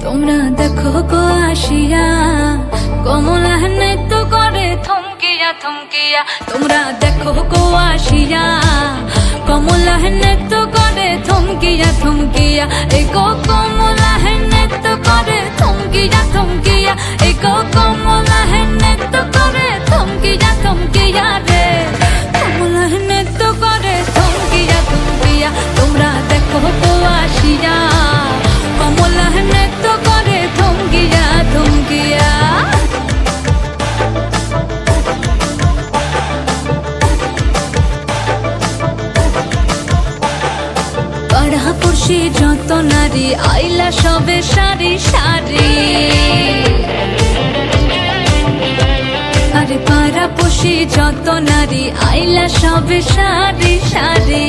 তোমরা দেখো গো আসিয়া কমলা নৃত্য করে থমকিয়া থমকিয়া। তোমরা দেখো গো আসিয়া কমলা নৃত্য করে থমকিয়া থমকিয়া। এই গো কমলা নৃত্য করে থমকিয়া থমকিয়া। এই গো কমলা নৃত্য করে থমকিয়া থমকিয়া রে। কমলা নৃত্য করে থমকিয়া থমকিয়া। তোমরা দেখো গো আসিয়া কমলা নৃত্য করে থমকিয়া থমকিয়া। পাড়াপড়শি যত নারী আইলা সবে সারি সারি। আরে পাড়াপড়শি যত নারী আইলা সবে সারি সারি।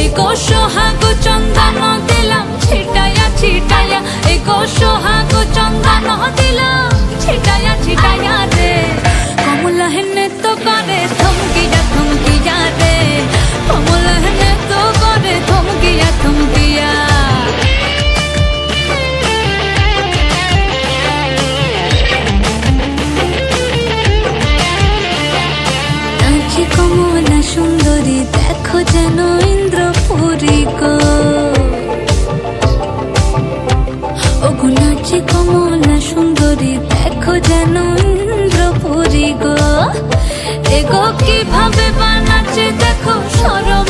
এই গো সোহাগ চন্দন দিলাম ছিটায়া ছিটায়া। এই গো সোহাগ চন্দন দিলাম ছিটায়া ছিটায়া রে। কমলা নৃত্য করে থমকিয়া থমকিয়া রে। কমলা নৃত্য করে থমকিয়া থমকিয়া। নাচে কমলা সুন্দরী দেখো যেন ইন্দ্রপুরী গো। ওগো নাচে কমলা সুন্দরী দেখো যেন ইন্দ্রপুরী গো। এগো কিভাবে বানাচ্ছে দেখো সরম